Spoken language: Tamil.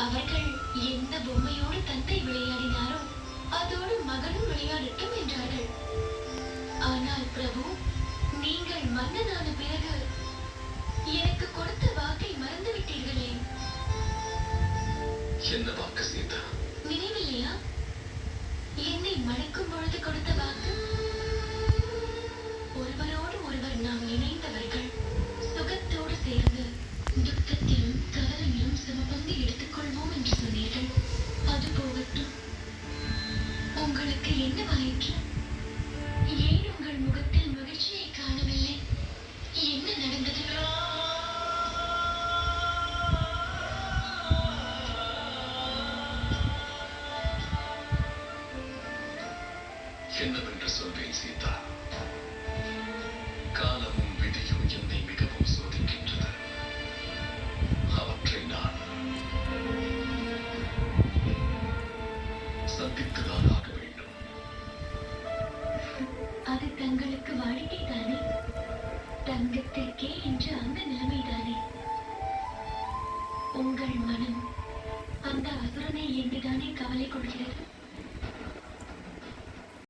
அவர்கள் எந்த பொம்மையோடு தந்தை விளையாடினாரோ அதோடு மகனும் விளையாடட்டும் என்றார்கள். ஆனால் பிரபு, நீங்கள் மன்னனான பிறகு எனக்கு கொடுத்த வாக்கை மறந்துவிட்டீர்களே. என்ன வாக்கு சீதா? நினைவில்லையா? என்னை மணக்கும் பொழுது கொடுத்த வாக்கு. ஒருவரோடு ஒருவர் நாம் இணைந்தவர்கள், சுகத்தோடு சேர்ந்து துக்கத்திலும் கவலையிலும் சமபங்கு எடுத்துக்கொள்வோம் என்று சொன்னீர்கள். அது போகட்டும். உங்களுக்கு என்னவாயிற்று? ஏன் உங்கள் முகத்தில் மகிழ்ச்சியை காணவில்லை? என்ன நடந்தது? என்னவென்று சொல்வேன் சீதா? காலமும் விதியும் என்னை மிகவும் சோதிக்கின்றது. அவற்றை நான் சந்தித்துதான் ஆக வேண்டும். அது தங்களுக்கு வாடிக்கை தானே? தங்கத்திற்கே இன்று அந்த நிலைமைதானே? உங்கள் மனம் அந்த அசுரனை என்றுதானே கவலை கொள்கிறது?